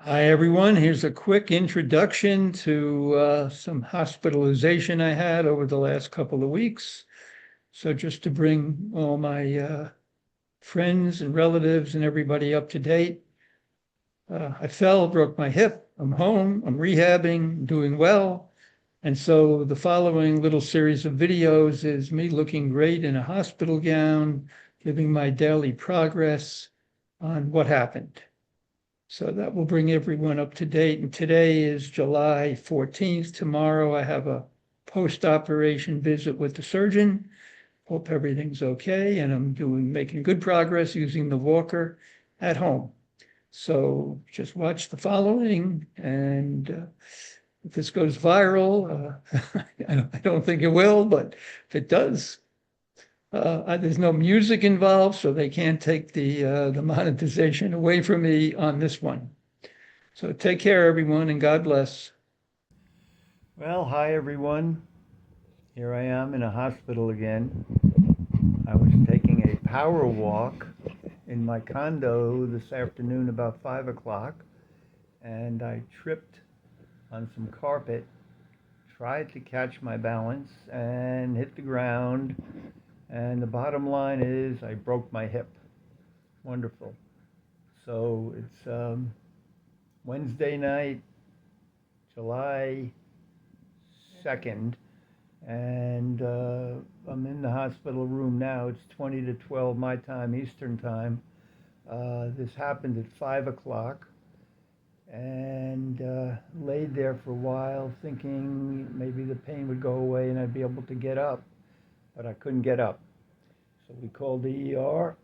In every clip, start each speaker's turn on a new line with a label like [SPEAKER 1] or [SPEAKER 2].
[SPEAKER 1] Hi, everyone. Here's a quick introduction to some hospitalization I had over the last couple of weeks. So just to bring all my friends and relatives and everybody up to date. I fell, broke my hip. I'm home. I'm rehabbing, doing well. And so the following little series of videos is me looking great in a hospital gown, giving my daily progress on what happened. So that will bring everyone up to date. And today is July 14th. Tomorrow I have a post-operation visit with the surgeon. Hope everything's okay. And I'm making good progress using the walker at home. So just watch the following. And if this goes viral, I don't think it will, but if it does, there's no music involved, so they can't take the monetization away from me on this one. So take care, everyone, and God bless.
[SPEAKER 2] Well, hi everyone. Here I am in a hospital again. I was taking a power walk in my condo this afternoon about 5 o'clock, and I tripped on some carpet, tried to catch my balance, and hit the ground. And the bottom line is I broke my hip. Wonderful. So it's Wednesday night, July 2nd, and I'm in the hospital room now. It's 20 to 12 my time, Eastern time. This happened at 5 o'clock, and laid there for a while thinking maybe the pain would go away and I'd be able to get up, but I couldn't get up. So we called the ER.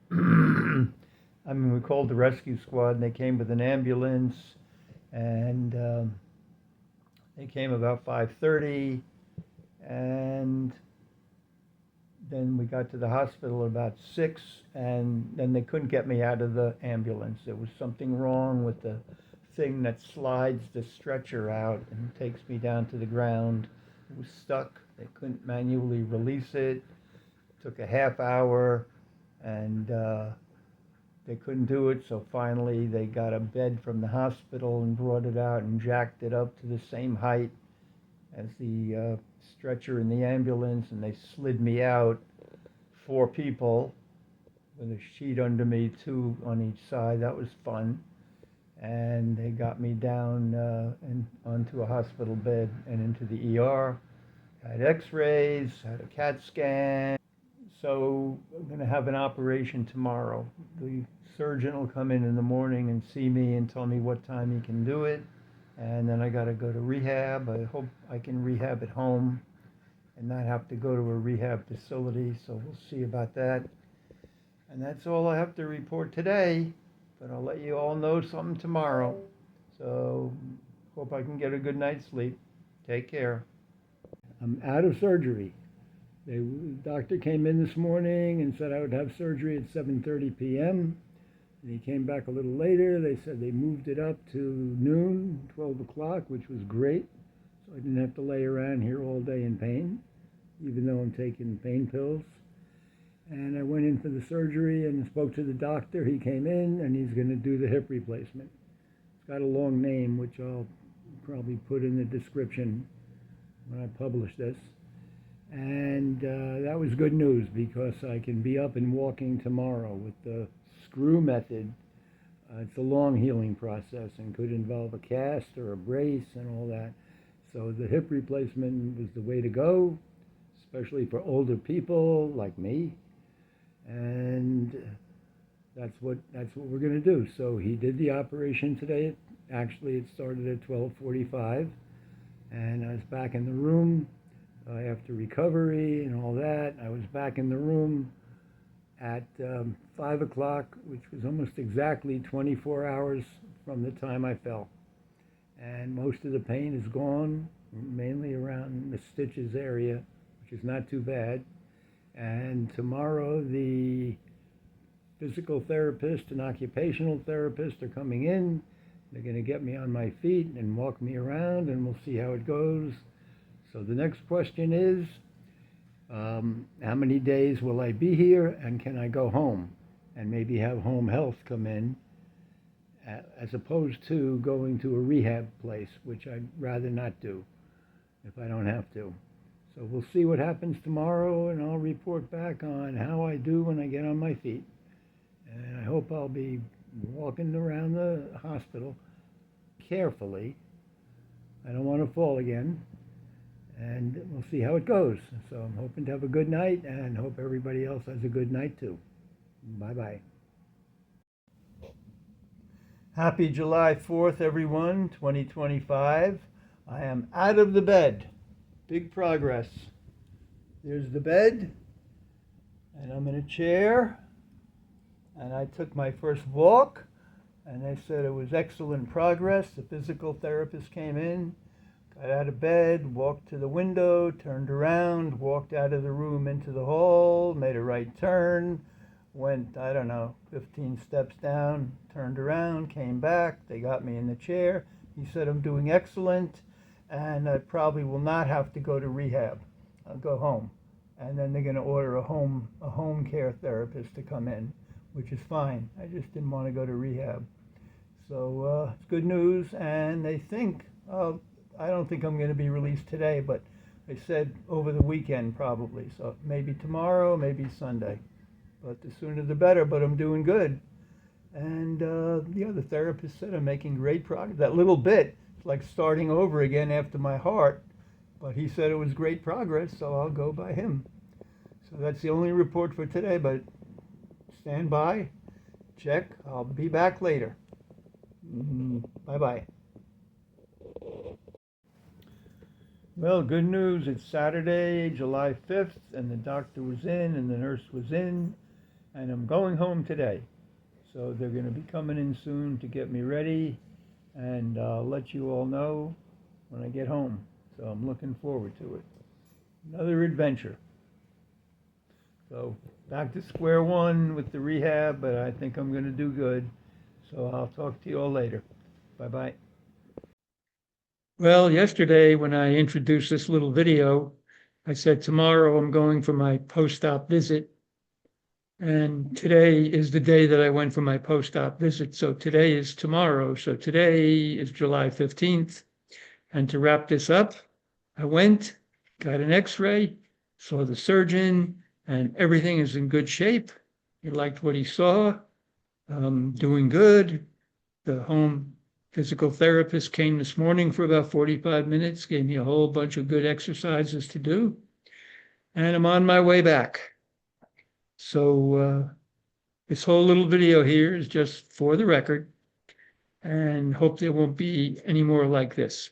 [SPEAKER 2] We called the rescue squad, and they came with an ambulance, and they came about 5:30, and then we got to the hospital about 6, and then they couldn't get me out of the ambulance. There was something wrong with the thing that slides the stretcher out and takes me down to the ground. It was stuck. They couldn't manually release it. It took a half hour, and they couldn't do it, so finally they got a bed from the hospital and brought it out and jacked it up to the same height as the stretcher in the ambulance, and they slid me out, 4 people with a sheet under me, 2 on each side. That was fun. And they got me down and onto a hospital bed and into the ER. Had x-rays, had a CAT scan. So I'm going to have an operation tomorrow. The surgeon will come in the morning and see me and tell me what time he can do it. And then I got to go to rehab. I hope I can rehab at home and not have to go to a rehab facility. So we'll see about that. And that's all I have to report today. But I'll let you all know something tomorrow. So hope I can get a good night's sleep. Take care. I'm out of surgery. The doctor came in this morning and said I would have surgery at 7:30 p.m. And he came back a little later. They said they moved it up to noon, 12 o'clock, which was great. So I didn't have to lay around here all day in pain, even though I'm taking pain pills. And I went in for the surgery and spoke to the doctor. He came in and he's going to do the hip replacement. It's got a long name, which I'll probably put in the description when I publish this. And that was good news because I can be up and walking tomorrow with the screw method. It's a long healing process and could involve a cast or a brace and all that. So the hip replacement was the way to go, especially for older people like me. And that's what we're going to do. So he did the operation today. Actually, it started at 12:45, and I was back in the room after recovery and all that. I was back in the room at 5 o'clock, which was almost exactly 24 hours from the time I fell. And most of the pain is gone, mainly around the stitches area, which is not too bad. And tomorrow the physical therapist and occupational therapist are coming in. They're going to get me on my feet and walk me around, and we'll see how it goes. So the next question is, how many days will I be here, and can I go home and maybe have home health come in as opposed to going to a rehab place, which I'd rather not do if I don't have to. So we'll see what happens tomorrow, and I'll report back on how I do when I get on my feet. And I hope I'll be walking around the hospital carefully. I don't want to fall again, and we'll see how it goes. So I'm hoping to have a good night, and hope everybody else has a good night too. Bye-bye. Happy July 4th, everyone, 2025. I am out of the bed. Big progress. There's the bed, and I'm in a chair, and I took my first walk, and they said it was excellent progress. The physical therapist came in, got out of bed, walked to the window, turned around, walked out of the room into the hall, made a right turn, went, 15 steps down, turned around, came back. They got me in the chair. He said I'm doing excellent, and I probably will not have to go to rehab. I'll go home. And then they're going to order a home care therapist to come in, which is fine. I just didn't want to go to rehab. So it's good news, and they think, I don't think I'm going to be released today, but they said over the weekend probably. So maybe tomorrow, maybe Sunday. But the sooner the better, but I'm doing good. And the other therapist said I'm making great progress. That little bit, it's like starting over again after my heart. But he said it was great progress, so I'll go by him. So that's the only report for today, but stand by, check. I'll be back later. Bye-bye. Well, good news. It's Saturday, July 5th, and the doctor was in and the nurse was in, and I'm going home today. So they're going to be coming in soon to get me ready, and I'll let you all know when I get home. So I'm looking forward to it. Another adventure. So back to square one with the rehab, but I think I'm going to do good. So I'll talk to you all later. Bye-bye.
[SPEAKER 1] Well, yesterday when I introduced this little video, I said tomorrow I'm going for my post-op visit. And today is the day that I went for my post-op visit. So today is tomorrow. So today is July 15th. And to wrap this up, I went, got an x-ray, saw the surgeon, and everything is in good shape. He liked what he saw. Doing good. The home physical therapist came this morning for about 45 minutes, gave me a whole bunch of good exercises to do. And I'm on my way back. So this whole little video here is just for the record, and hope there won't be any more like this.